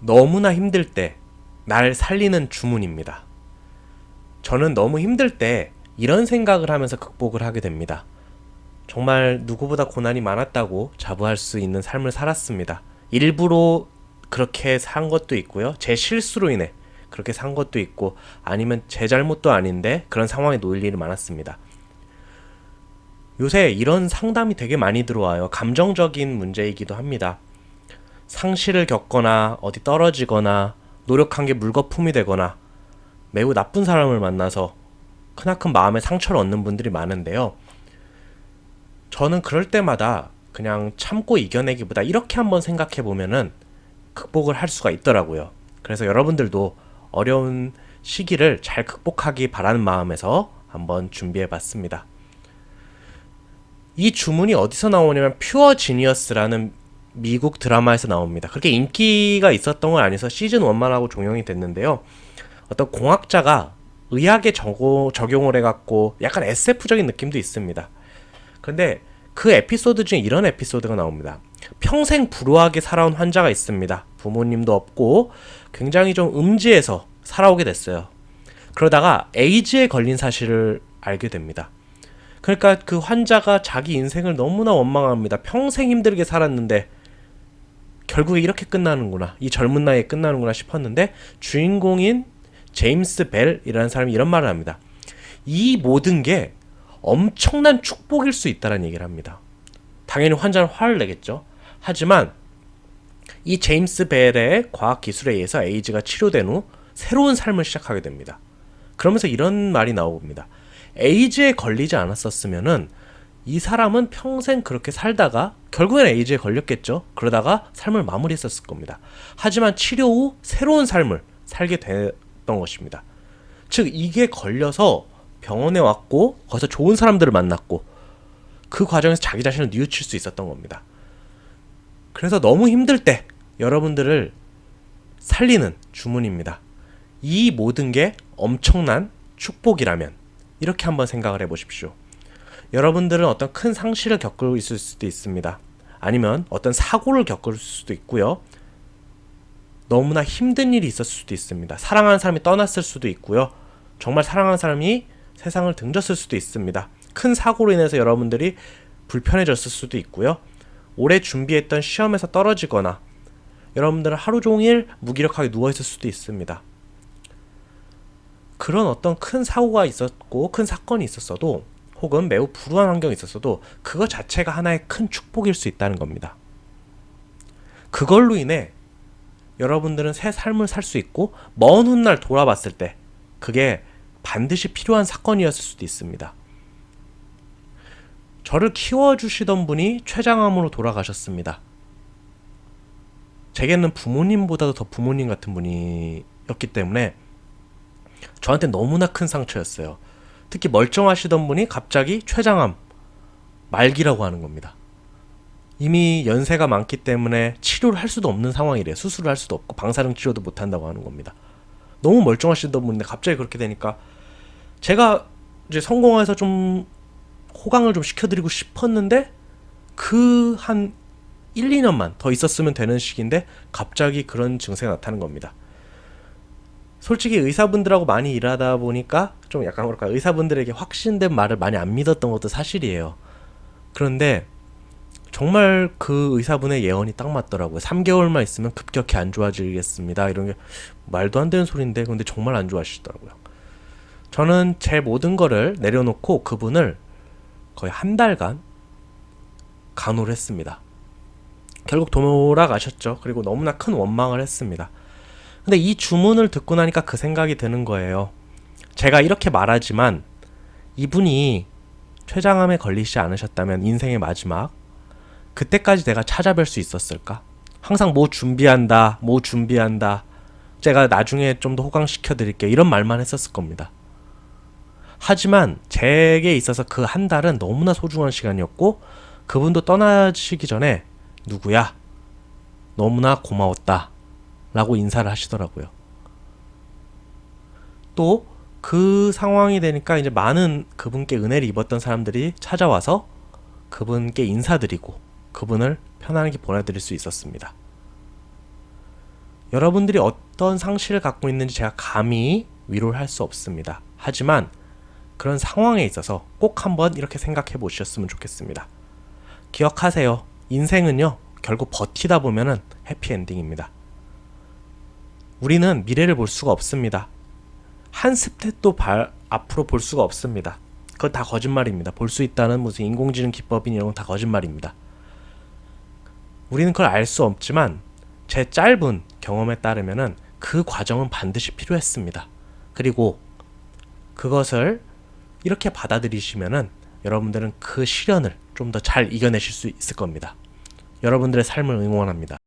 너무나 힘들 때 날 살리는 주문입니다. 저는 너무 힘들 때 이런 생각을 하면서 극복을 하게 됩니다. 정말 누구보다 고난이 많았다고 자부할 수 있는 삶을 살았습니다. 일부러 그렇게 산 것도 있고요. 제 실수로 인해 그렇게 산 것도 있고, 아니면 제 잘못도 아닌데 그런 상황에 놓일 일이 많았습니다. 요새 이런 상담이 되게 많이 들어와요. 감정적인 문제이기도 합니다. 상실을 겪거나 어디 떨어지거나 노력한 게 물거품이 되거나 매우 나쁜 사람을 만나서 크나큰 마음의 상처를 얻는 분들이 많은데요. 저는 그럴 때마다 그냥 참고 이겨내기보다 이렇게 한번 생각해 보면은 극복을 할 수가 있더라고요. 그래서 여러분들도 어려운 시기를 잘 극복하기 바라는 마음에서 한번 준비해 봤습니다. 이 주문이 어디서 나오냐면 퓨어 지니어스라는 미국 드라마에서 나옵니다. 그렇게 인기가 있었던 건 아니어서 시즌 1만 하고 종영이 됐는데요. 어떤 공학자가 의학에 적용을 해갖고 약간 SF적인 느낌도 있습니다. 근데 그 에피소드 중에 이런 에피소드가 나옵니다. 평생 불우하게 살아온 환자가 있습니다. 부모님도 없고 굉장히 좀 음지에서 살아오게 됐어요. 그러다가 에이즈에 걸린 사실을 알게 됩니다. 그러니까 그 환자가 자기 인생을 너무나 원망합니다. 평생 힘들게 살았는데 결국에 이렇게 끝나는구나, 이 젊은 나이에 끝나는구나 싶었는데, 주인공인 제임스 벨이라는 사람이 이런 말을 합니다. 이 모든 게 엄청난 축복일 수 있다는 얘기를 합니다. 당연히 환자는 화를 내겠죠. 하지만 이 제임스 벨의 과학기술에 의해서 에이즈가 치료된 후 새로운 삶을 시작하게 됩니다. 그러면서 이런 말이 나옵니다. 에이즈에 걸리지 않았었으면은 이 사람은 평생 그렇게 살다가 결국엔 에이즈에 걸렸겠죠. 그러다가 삶을 마무리했었을 겁니다. 하지만 치료 후 새로운 삶을 살게 됐던 것입니다. 즉 이게 걸려서 병원에 왔고 거기서 좋은 사람들을 만났고 그 과정에서 자기 자신을 뉘우칠 수 있었던 겁니다. 그래서 너무 힘들 때 여러분들을 살리는 주문입니다. 이 모든 게 엄청난 축복이라면 이렇게 한번 생각을 해보십시오. 여러분들은 어떤 큰 상실을 겪고 있을 수도 있습니다. 아니면 어떤 사고를 겪을 수도 있고요. 너무나 힘든 일이 있었을 수도 있습니다. 사랑하는 사람이 떠났을 수도 있고요. 정말 사랑하는 사람이 세상을 등졌을 수도 있습니다. 큰 사고로 인해서 여러분들이 불편해졌을 수도 있고요. 오래 준비했던 시험에서 떨어지거나 여러분들은 하루 종일 무기력하게 누워있을 수도 있습니다. 그런 어떤 큰 사고가 있었고 큰 사건이 있었어도, 혹은 매우 불우한 환경이 있었어도 그것 자체가 하나의 큰 축복일 수 있다는 겁니다. 그걸로 인해 여러분들은 새 삶을 살 수 있고 먼 훗날 돌아봤을 때 그게 반드시 필요한 사건이었을 수도 있습니다. 저를 키워주시던 분이 췌장암으로 돌아가셨습니다. 제게는 부모님보다도 더 부모님 같은 분이었기 때문에 저한테 너무나 큰 상처였어요. 특히 멀쩡하시던 분이 갑자기 췌장암 말기라고 하는 겁니다. 이미 연세가 많기 때문에 치료를 할 수도 없는 상황이래요. 수술을 할 수도 없고 방사능 치료도 못한다고 하는 겁니다. 너무 멀쩡하시던 분인데 갑자기 그렇게 되니까 제가 이제 성공해서 좀 호강을 좀 시켜드리고 싶었는데 그 한 1, 2년만 더 있었으면 되는 시기인데 갑자기 그런 증세가 나타나는 겁니다. 솔직히 의사분들하고 많이 일하다 보니까 좀 약간 뭐랄까, 의사분들에게 확신된 말을 많이 안 믿었던 것도 사실이에요. 그런데 정말 그 의사분의 예언이 딱 맞더라고요. 3개월만 있으면 급격히 안 좋아지겠습니다. 이런 게 말도 안 되는 소리인데 근데 정말 안 좋아지시더라고요. 저는 제 모든 거를 내려놓고 그분을 거의 한 달간 간호를 했습니다. 결국 돌아가셨죠. 그리고 너무나 큰 원망을 했습니다. 근데 이 주문을 듣고 나니까 그 생각이 드는 거예요. 제가 이렇게 말하지만 이분이 췌장암에 걸리지 않으셨다면 인생의 마지막, 그때까지 내가 찾아뵐 수 있었을까? 항상 뭐 준비한다, 뭐 준비한다, 제가 나중에 좀 더 호강시켜 드릴게, 이런 말만 했었을 겁니다. 하지만 제게 있어서 그 한 달은 너무나 소중한 시간이었고, 그분도 떠나시기 전에 누구야? 너무나 고마웠다 라고 인사를 하시더라고요. 또 그 상황이 되니까 이제 많은 그분께 은혜를 입었던 사람들이 찾아와서 그분께 인사드리고 그분을 편안하게 보내드릴 수 있었습니다. 여러분들이 어떤 상실을 갖고 있는지 제가 감히 위로를 할 수 없습니다. 하지만 그런 상황에 있어서 꼭 한번 이렇게 생각해 보셨으면 좋겠습니다. 기억하세요. 인생은요, 결국 버티다 보면은 해피엔딩입니다. 우리는 미래를 볼 수가 없습니다. 한 스텝도 앞으로 볼 수가 없습니다. 그건 다 거짓말입니다. 볼 수 있다는 무슨 인공지능 기법인 이런 건 다 거짓말입니다. 우리는 그걸 알 수 없지만 제 짧은 경험에 따르면은 그 과정은 반드시 필요했습니다. 그리고 그것을 이렇게 받아들이시면은 여러분들은 그 시련을 좀 더 잘 이겨내실 수 있을 겁니다. 여러분들의 삶을 응원합니다.